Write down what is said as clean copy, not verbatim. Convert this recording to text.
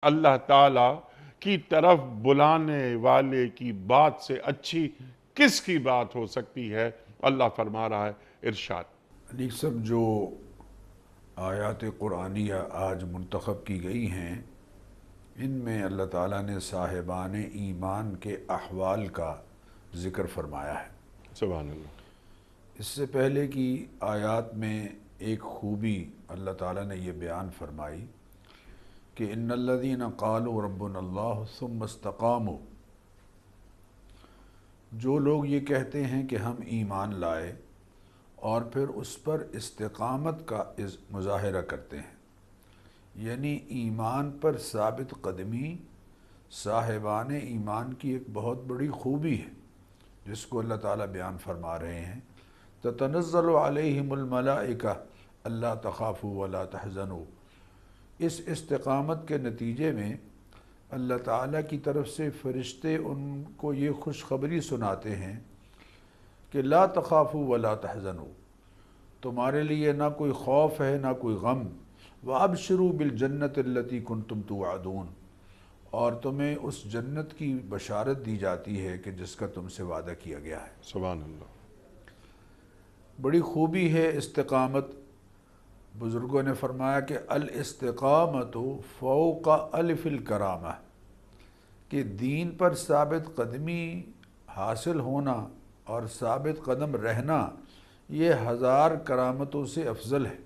اللہ تعالیٰ کی طرف بلانے والے کی بات سے اچھی کس کی بات ہو سکتی ہے؟ اللہ فرما رہا ہے، ارشاد۔ علی صاحب، جو آیات قرآنیہ آج منتخب کی گئی ہیں، ان میں اللہ تعالیٰ نے صاحبان ایمان کے احوال کا ذکر فرمایا ہے۔ سبحان اللہ۔ اس سے پہلے کی آیات میں ایک خوبی اللہ تعالیٰ نے یہ بیان فرمائی کہ ان الذین قالوا ربنا اللہ ثم استقاموا، جو لوگ یہ کہتے ہیں کہ ہم ایمان لائے اور پھر اس پر استقامت کا مظاہرہ کرتے ہیں، یعنی ایمان پر ثابت قدمی صاحبان ایمان کی ایک بہت بڑی خوبی ہے، جس کو اللہ تعالیٰ بیان فرما رہے ہیں۔ تتنزل علیہم الملائکہ اللہ تخافوا ولا تحزنوا، اس استقامت کے نتیجے میں اللہ تعالیٰ کی طرف سے فرشتے ان کو یہ خوشخبری سناتے ہیں کہ لا تخافوا ولا تحزنوا، تمہارے لیے نہ کوئی خوف ہے نہ کوئی غم، وابشروا بالجنت التی کنتم توعدون، اور تمہیں اس جنت کی بشارت دی جاتی ہے کہ جس کا تم سے وعدہ کیا گیا ہے۔ سبحان اللہ۔ بڑی خوبی ہے استقامت۔ بزرگوں نے فرمایا کہ الاستقامت فوق الف الکرامہ، کہ دین پر ثابت قدمی حاصل ہونا اور ثابت قدم رہنا یہ 1000 کرامتوں سے افضل ہے۔